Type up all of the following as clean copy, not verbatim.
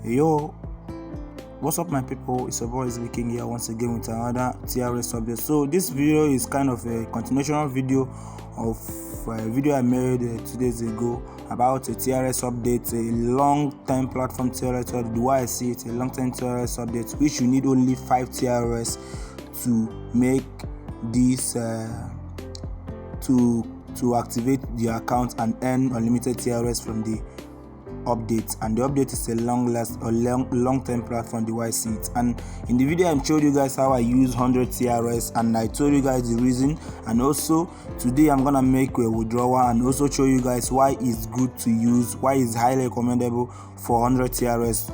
Yo, what's up my people, it's your boy Zubyking here once again with another TRX update. So this video is kind of a continuation video of a video I made 2 days ago about a TRX update, a long-term platform TRX update. The way I see it, a long-term TRX update which you need only 5 TRX to make this to activate the account and earn unlimited TRX from the update. And the update is a long-term platform, the way I see it. And in the video I showed you guys how I use 100 TRX and I told you guys the reason, and also today I'm gonna make a withdrawal and also show you guys why it's good to use, why it's highly recommendable for 100 TRX.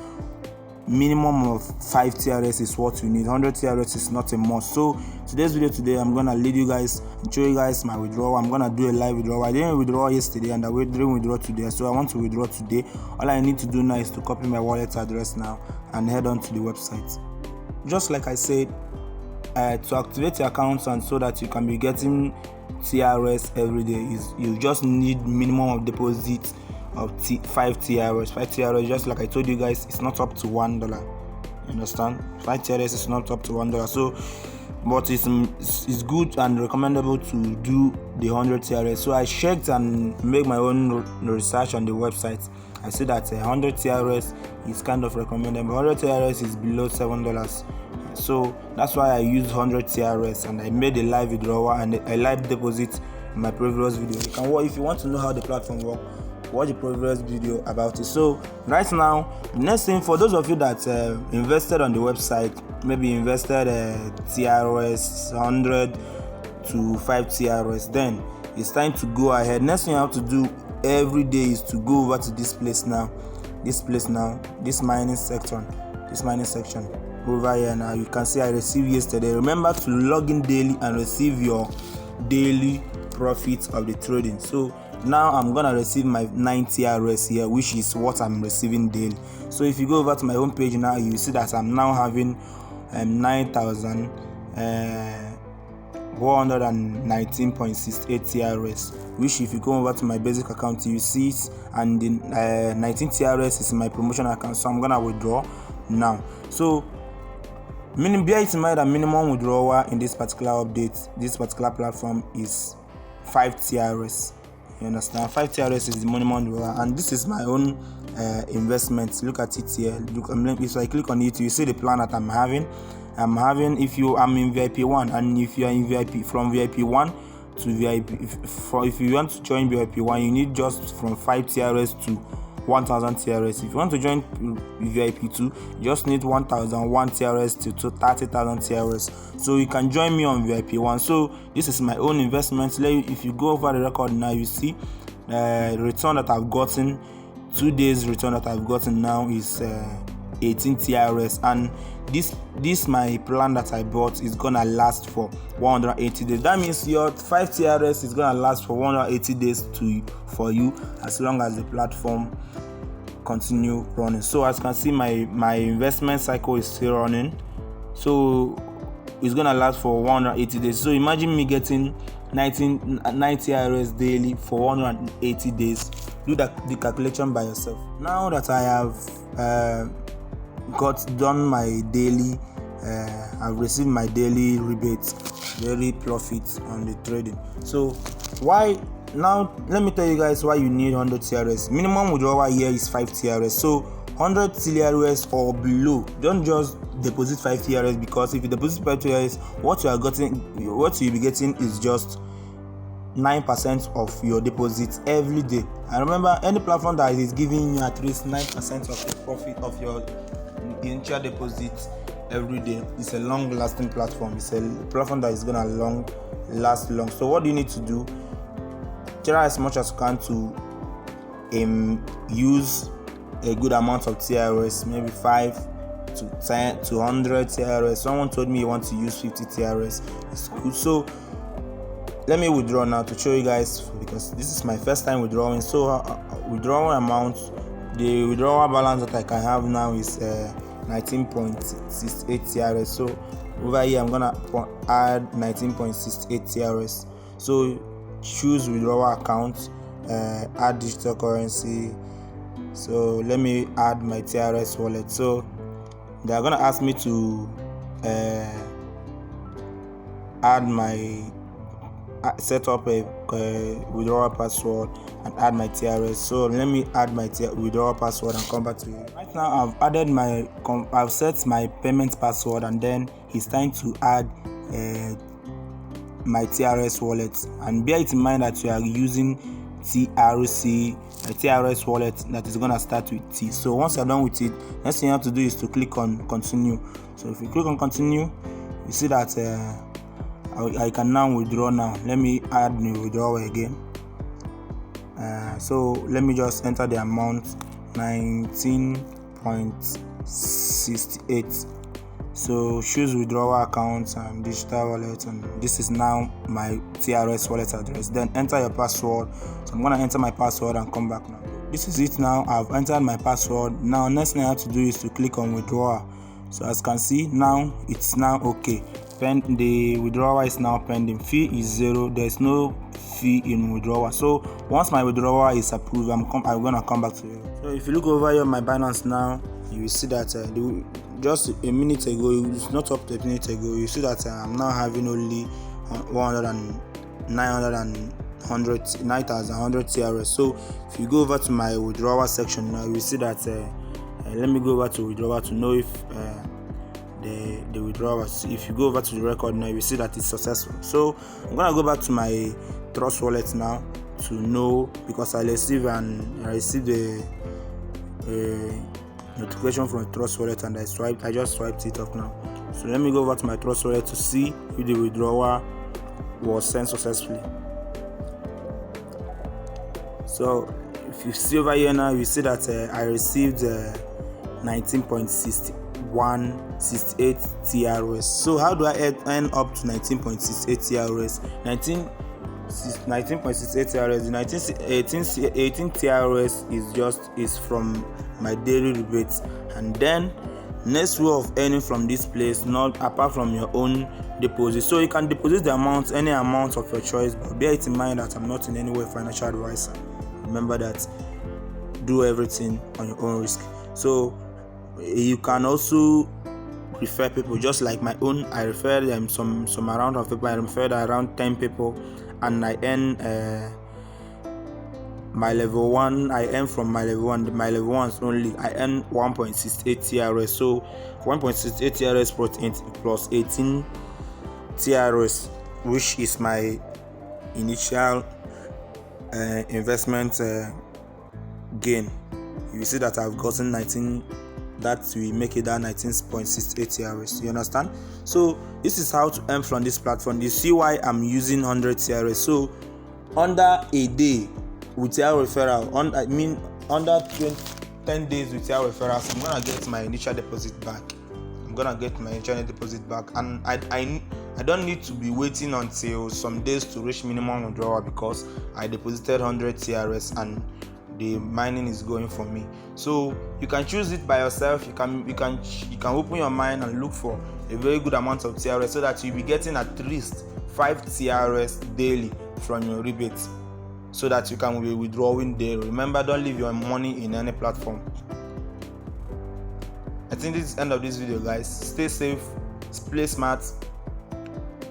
Minimum of 5 TRX is what you need. 100 TRX is not a must. So today's video I'm gonna lead you guys and show you guys my withdrawal. I'm gonna do a live withdrawal. I didn't withdraw yesterday and I didn't withdraw today, so I want to withdraw today. All I need to do now is to copy my wallet address now and head on to the website. Just like I said, to activate your account and so that you can be getting TRX every day, is you just need minimum of deposit of 5 TRX. 5 TRX, just like I told you guys, it's not up to $1. You understand? 5 TRX is not up to $1. So, but it's good and recommendable to do the 100 TRX. So I checked and make my own research on the website. I see that 100 TRX is kind of recommendable. 100 TRX is below $7. So that's why I used 100 TRX and I made a live withdrawal and a live deposit in my previous video. You can, if you want to know how the platform works, watch the previous video about it. So right now, the next thing, for those of you that invested on the website, maybe invested TRX 100 to 5 TRX, then it's time to go ahead. Next thing you have to do every day is to go over to this mining section over here. Now you can see I received yesterday. Remember to log in daily and receive your daily profits of the trading. So now I'm gonna receive my 9 TRX here, which is what I'm receiving daily. So if you go over to my home page now, you see that I'm now having 9,119.68 TRX, which if you go over to my basic account you see it, and the 19 TRX is in my promotion account. So I'm gonna withdraw now. So bear it in mind that minimum withdrawal in this particular update, this particular platform, is 5 TRX. You understand? 5 TRX is the minimum withdrawal, and this is my own investment. Look at it here. If I click on it, you see the plan that I'm having. I'm in VIP 1, and if you are in VIP, from VIP 1 to VIP, if you want to join VIP 1, you need just from 5 TRX to 1,000 TRX. If you want to join VIP 2, you just need 1,001 TRX to 30,000 TRX. So you can join me on VIP 1. So this is my own investment. If you go over the record now, you see return that I've gotten. 2 days return that I've gotten now is 18 TRX, and this my plan that I bought is gonna last for 180 days. That means your 5 TRX is gonna last for 180 days for you, as long as the platform continue running. So as you can see, my investment cycle is still running, so it's gonna last for 180 days. So imagine me getting 9 TRX daily for 180 days. Do the calculation by yourself. Now that I have done my daily, I've received my daily rebates, daily profits on the trading. So why now? Let me tell you guys why you need 100 TRX. Minimum withdrawal here is 5 TRX. So 100 TRX or below, don't just deposit 5 TRX, because if you deposit 5 TRX, what you'll be getting is just 9% of your deposits every day. And remember, any platform that is giving you at least 9% of the profit of your initial deposit every day is a long-lasting platform. It's a platform that is gonna last long. So what do you need to do? Try as much as you can to use a good amount of TRX, maybe 5 to 10 to 100 TRX. Someone told me you want to use 50 TRX. It's good. So let me withdraw now to show you guys, because this is my first time withdrawing. So withdrawal amount, the withdrawal balance that I can have now is 19.68 TRX. So over here I'm gonna add 19.68 TRX. So choose withdrawal account, add digital currency, So let me add my TRX wallet. So they are gonna ask me to add my set up a withdrawal password and add my TRX. So let me add my withdrawal password and come back to you. Right now I've added I've set my payment password, and then it's time to add my TRX wallet. And bear it in mind that you are using TRC, a TRX wallet that is gonna start with T. So once you're done with it, next thing you have to do is to click on continue. So if you click on continue, you see that I can now withdraw now. Let me add new withdrawal again. So let me just enter the amount 19.68. So choose withdrawal account and digital wallet, and this is now my TRX wallet address. Then enter your password. So I'm gonna enter my password and come back now. This is it now. I've entered my password. Now next thing I have to do is to click on withdrawal. So as you can see now, it's now okay. The withdrawal is now pending. Fee is 0. There's no fee in withdrawal. So once my withdrawal is approved, I'm gonna come back to you. So if you look over here on my Binance now, you will see that just a minute ago, it's not up to a minute ago, you see that I'm now having only 9,100 TRS. So if you go over to my withdrawal section now, you see that let me go over to withdrawal to know if the withdrawals. If you go over to the record now, you see that it's successful. So I'm gonna go back to my Trust wallet now to know, because I received the notification from Trust wallet, and I just swiped it off now. So let me go over to my Trust wallet to see if the withdrawal was sent successfully. So if you see over here now, you see that I received 19.68 TRS. So how do I end up to 19.68 TRS? 19.68 TRS. The 18 TRS is from my daily rebates, and then next way of earning from this place, not apart from your own deposit. So you can deposit the amount, any amount of your choice, but bear it in mind that I'm not in any way a financial advisor. Remember that, do everything on your own risk. So you can also refer people, just like my own. I referred them some amount of people. I referred around 10 people, and I earn my level 1. I earn from my level 1. My level 1 only, I earn 1.68 TRS. So 1.68 TRS plus 18 TRS, which is my initial investment gain. You see that I've gotten 19. That will make it that 19.68 TRS. You understand? So this is how to earn from this platform. You see why I'm using 100 TRS. So under a day without referral, under 10 days without referrals, I'm gonna get my initial deposit back. And I don't need to be waiting until some days to reach minimum withdrawal, because I deposited 100 TRS and the mining is going for me. So you can choose it by yourself. You can open your mind and look for a very good amount of TRS, so that you'll be getting at least 5 TRS daily from your rebates, so that you can be withdrawing daily. Remember, don't leave your money in any platform. I think this is the end of this video, guys. Stay safe, play smart,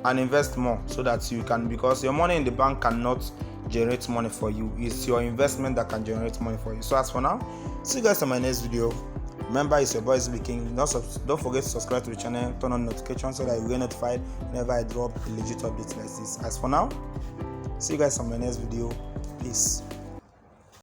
and invest more, so that you can, because your money in the bank cannot generate money for you. It's your investment that can generate money for you. So as for now, see you guys on my next video. Remember, it's your boy Zubyking. Don't forget to subscribe to the channel, turn on notifications so that you get notified whenever I drop a legit update like this. As for now, see you guys on my next video. Peace.